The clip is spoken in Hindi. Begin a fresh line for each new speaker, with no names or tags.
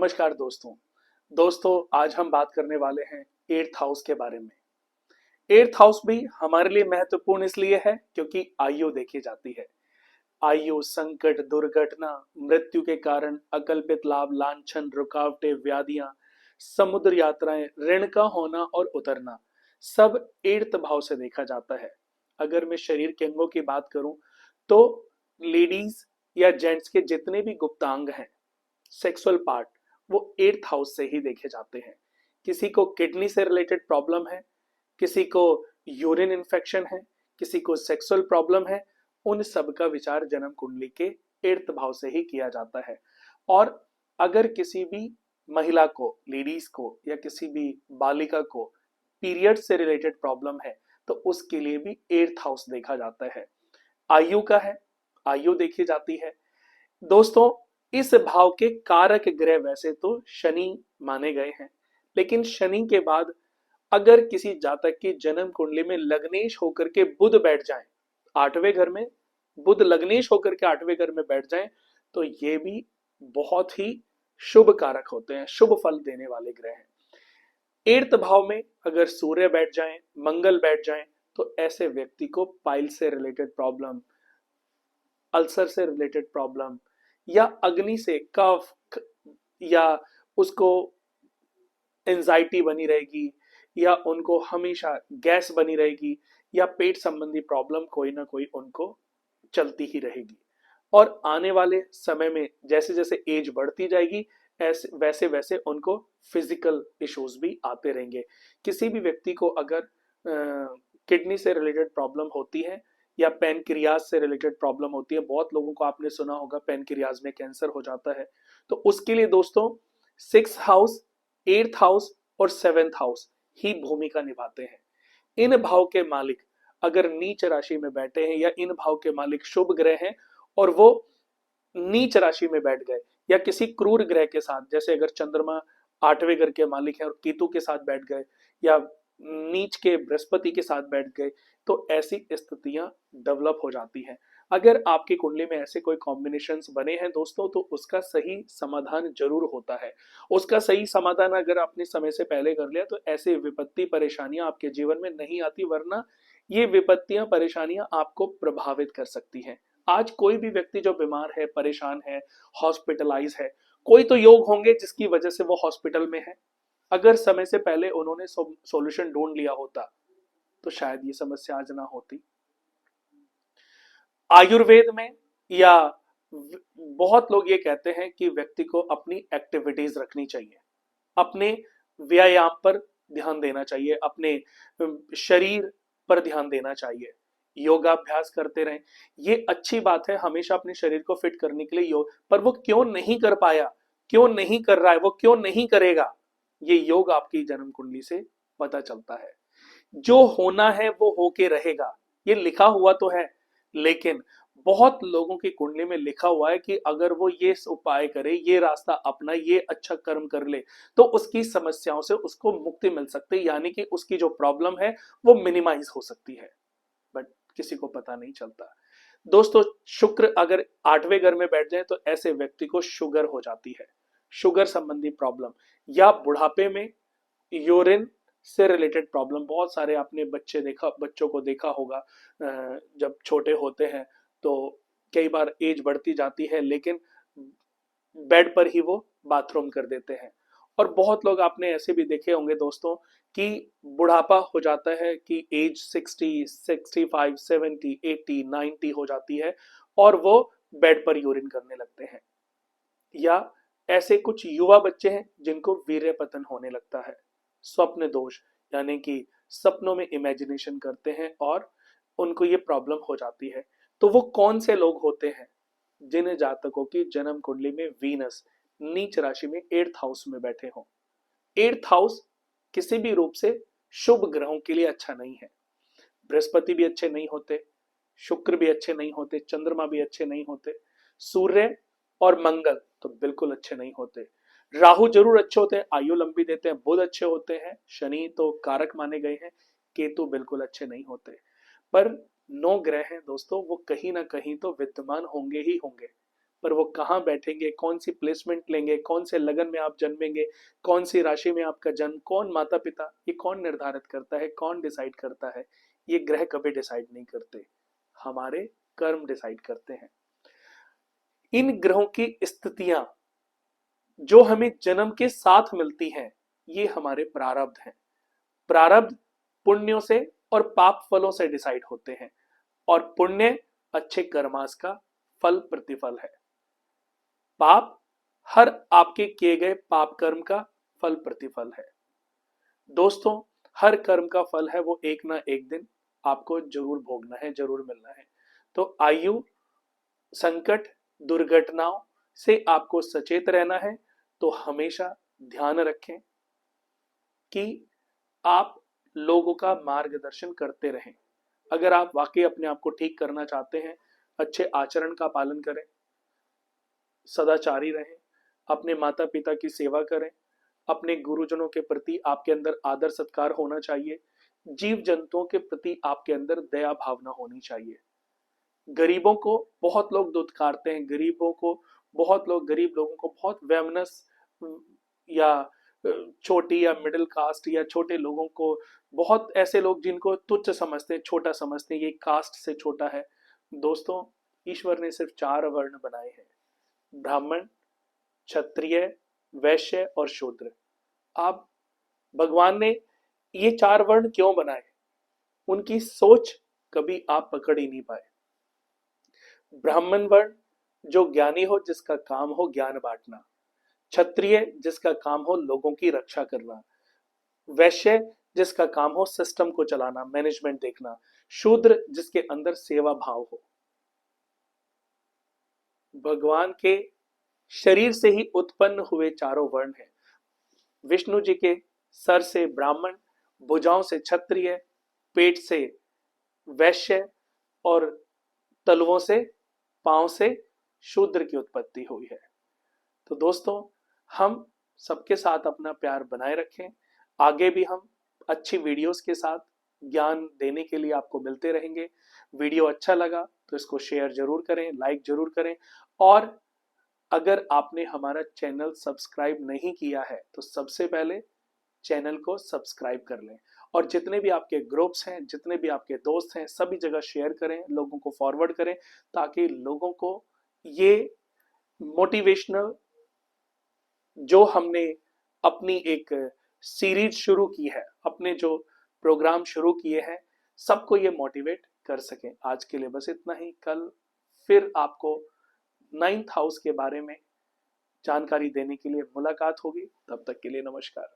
नमस्कार दोस्तों आज हम बात करने वाले हैं एट्थ हाउस के बारे में। एट्थ हाउस भी हमारे लिए महत्वपूर्ण इसलिए है क्योंकि आयु देखी जाती है। आयु, संकट, दुर्घटना, मृत्यु के कारण अकल्पित लाभ, लांछन, रुकावटें, व्याधियां, समुद्र यात्राएं, ऋण का होना और उतरना सब एट्थ भाव से देखा जाता है। अगर मैं शरीर के अंगों की बात करूं तो लेडीज या जेंट्स के जितने भी गुप्तांग हैं, सेक्सुअल पार्ट, वो एट्थ हाउस से ही देखे जाते हैं। किसी को किडनी से रिलेटेड प्रॉब्लम है, किसी को यूरिन इन्फेक्शन है, किसी को सेक्सुअल प्रॉब्लम है, उन सब का विचार जन्म कुंडली के एट्थ भाव से ही किया जाता है। और अगर किसी भी महिला को, लेडीज को या किसी भी बालिका को पीरियड से रिलेटेड प्रॉब्लम है तो उसके लिए भी एट्थ हाउस देखा जाता है। आयु का है, आयु देखी जाती है। दोस्तों, इस भाव के कारक ग्रह वैसे तो शनि माने गए हैं, लेकिन शनि के बाद अगर किसी जातक की जन्म कुंडली में लग्नेश होकर के बुध बैठ जाए आठवें घर में, बुध लग्नेश होकर के आठवें घर में बैठ जाए तो ये भी बहुत ही शुभ कारक होते हैं, शुभ फल देने वाले ग्रह हैं। एट्थ भाव में अगर सूर्य बैठ जाए, मंगल बैठ जाए तो ऐसे व्यक्ति को पाइल से रिलेटेड प्रॉब्लम, अल्सर से रिलेटेड प्रॉब्लम या अग्नि से कफ या उसको एंजाइटी बनी रहेगी या उनको हमेशा गैस बनी रहेगी या पेट संबंधी प्रॉब्लम कोई ना कोई उनको चलती ही रहेगी। और आने वाले समय में जैसे जैसे एज बढ़ती जाएगी ऐसे वैसे वैसे उनको फिजिकल इश्यूज भी आते रहेंगे। किसी भी व्यक्ति को अगर किडनी से रिलेटेड प्रॉब्लम होती है या पैनक्रियाज से रिलेटेड प्रॉब्लम होती है, बहुत लोगों को आपने सुना होगा पैनक्रियाज में कैंसर हो जाता है, तो उसके लिए दोस्तों सिक्स हाउस, एट्थ हाउस और सेवेंथ हाउस ही भूमिका निभाते हैं। इन भाव के मालिक अगर नीच राशि में बैठे हैं या इन भाव के मालिक शुभ ग्रह हैं और वो नीच राशि में बैठ गए या किसी क्रूर ग्रह के साथ, जैसे अगर चंद्रमा आठवें घर के मालिक है और केतु के साथ बैठ गए या नीच के बृहस्पति के साथ बैठ गए, तो ऐसी स्थितियां डेवलप हो जाती हैं। अगर आपकी कुंडली में ऐसे कोई कॉम्बिनेशंस बने हैं दोस्तों तो उसका सही समाधान जरूर होता है। उसका सही समाधान अगर आपने समय से पहले कर लिया तो ऐसे विपत्ति परेशानियां आपके जीवन में नहीं आती, वरना ये विपत्तियां परेशानियां आपको प्रभावित कर सकती हैं। आज कोई भी व्यक्ति जो बीमार है, परेशान है, हॉस्पिटलाइज है, कोई तो योग होंगे जिसकी वजह से वो हॉस्पिटल में है। अगर समय से पहले उन्होंने सॉल्यूशन ढूंढ लिया होता तो शायद ये समस्या आज ना होती। आयुर्वेद में या बहुत लोग ये कहते हैं कि व्यक्ति को अपनी एक्टिविटीज रखनी चाहिए, अपने व्यायाम पर ध्यान देना चाहिए, अपने शरीर पर ध्यान देना चाहिए, योगाभ्यास करते रहें। ये अच्छी बात है हमेशा अपने शरीर को फिट करने के लिए योग, पर वो क्यों नहीं कर पाया, क्यों नहीं कर रहा है, वो क्यों नहीं करेगा, ये योग आपकी जन्म कुंडली से पता चलता है। जो होना है वो होके रहेगा, ये लिखा हुआ तो है, लेकिन बहुत लोगों की कुंडली में लिखा हुआ है कि अगर वो ये उपाय करे, ये रास्ता अपना, ये अच्छा कर्म कर ले तो उसकी समस्याओं से उसको मुक्ति मिल सकती है, यानी कि उसकी जो प्रॉब्लम है वो मिनिमाइज हो सकती है, बट किसी को पता नहीं चलता। दोस्तों, शुक्र अगर आठवें घर में बैठ जाए तो ऐसे व्यक्ति को शुगर हो जाती है, शुगर संबंधी प्रॉब्लम या बुढ़ापे में यूरिन से रिलेटेड प्रॉब्लम। बहुत सारे आपने बच्चों को देखा होगा, जब छोटे होते हैं तो कई बार एज बढ़ती जाती है लेकिन बेड पर ही वो बाथरूम कर देते हैं। और बहुत लोग आपने ऐसे भी देखे होंगे दोस्तों कि बुढ़ापा हो जाता है कि एज 60, 65, 70, 80, 90 हो जाती है और वो बेड पर यूरिन करने लगते हैं। या ऐसे कुछ युवा बच्चे हैं जिनको वीर्य पतन होने लगता है, स्वप्न दोष, यानी कि सपनों में इमेजिनेशन करते हैं और उनको ये प्रॉब्लम हो जाती है। तो वो कौन से लोग होते हैं? जिन जातकों की जन्म कुंडली में वीनस नीच राशि में एट्थ हाउस में बैठे हों। एट्थ हाउस किसी भी रूप से शुभ ग्रहों के लिए अच्छा नहीं है। बृहस्पति भी अच्छे नहीं होते, शुक्र भी अच्छे नहीं होते, चंद्रमा भी अच्छे नहीं होते, सूर्य और मंगल तो बिल्कुल अच्छे नहीं होते। राहु जरूर अच्छे होते हैं, आयु लंबी देते हैं, बुध अच्छे होते हैं, शनि तो कारक माने गए हैं, केतु बिल्कुल अच्छे नहीं होते। पर 9 ग्रह हैं दोस्तों, वो कहीं ना कहीं तो विद्यमान होंगे ही होंगे। पर वो कहाँ बैठेंगे, कौन सी प्लेसमेंट लेंगे, कौन से लगन में आप जन्मेंगे, कौन सी राशि में आपका जन्म, कौन माता पिता, ये कौन निर्धारित करता है, कौन डिसाइड करता है? ये ग्रह कभी डिसाइड नहीं करते, हमारे कर्म डिसाइड करते हैं। इन ग्रहों की स्थितियां जो हमें जन्म के साथ मिलती हैं, ये हमारे प्रारब्ध हैं। प्रारब्ध पुण्यों से और पाप फलों से डिसाइड होते हैं, और पुण्य अच्छे कर्मास का फल प्रतिफल है। पाप हर आपके किए गए पाप कर्म का फल प्रतिफल है। दोस्तों, हर कर्म का फल है वो एक ना एक दिन आपको जरूर भोगना है, जरूर मिलना है। तो आयु, संकट, दुर्घटनाओं से आपको सचेत रहना है। तो हमेशा ध्यान रखें कि आप लोगों का मार्गदर्शन करते रहें। अगर आप वाकई अपने आप को ठीक करना चाहते हैं, अच्छे आचरण का पालन करें, सदाचारी रहें, अपने माता पिता की सेवा करें, अपने गुरुजनों के प्रति आपके अंदर आदर सत्कार होना चाहिए, जीव जंतुओं के प्रति आपके अंदर दया भावना होनी चाहिए। गरीबों को बहुत लोग दुत्कारते हैं, गरीबों को बहुत लोग, गरीब लोगों को बहुत वेमनस या छोटी या मिडिल कास्ट या छोटे लोगों को, बहुत ऐसे लोग जिनको तुच्छ समझते हैं, छोटा समझते हैं, ये कास्ट से छोटा है। दोस्तों, ईश्वर ने सिर्फ 4 वर्ण बनाए हैं, ब्राह्मण, क्षत्रिय, वैश्य और शूद्र। आप, भगवान ने ये 4 वर्ण क्यों बनाए? उनकी सोच कभी आप पकड़ ही नहीं पाए। ब्राह्मण वर्ण जो ज्ञानी हो, जिसका काम हो ज्ञान बांटना, क्षत्रिय जिसका काम हो लोगों की रक्षा करना, वैश्य जिसका काम हो सिस्टम को चलाना, मैनेजमेंट देखना, शूद्र जिसके अंदर सेवा भाव हो। भगवान के शरीर से ही उत्पन्न हुए चारों वर्ण हैं। विष्णु जी के सर से ब्राह्मण, भुजाओं से क्षत्रिय, पेट से वैश्य और तलवों से, पांव से शूद्र की उत्पत्ति हुई है। तो दोस्तों, हम सबके साथ अपना प्यार बनाए रखें। आगे भी हम अच्छी वीडियोस के साथ ज्ञान देने के लिए आपको मिलते रहेंगे। वीडियो अच्छा लगा तो इसको शेयर जरूर करें, लाइक जरूर करें, और अगर आपने हमारा चैनल सब्सक्राइब नहीं किया है तो सबसे पहले चैनल को सब्सक्राइब कर लें, और जितने भी आपके ग्रुप्स हैं, जितने भी आपके दोस्त हैं, सभी जगह शेयर करें, लोगों को फॉरवर्ड करें, ताकि लोगों को ये मोटिवेशनल जो हमने अपनी एक सीरीज शुरू की है, अपने जो प्रोग्राम शुरू किए हैं, सबको ये मोटिवेट कर सकें। आज के लिए बस इतना ही। कल फिर आपको 9th हाउस के बारे में जानकारी देने के लिए मुलाकात होगी। तब तक के लिए नमस्कार।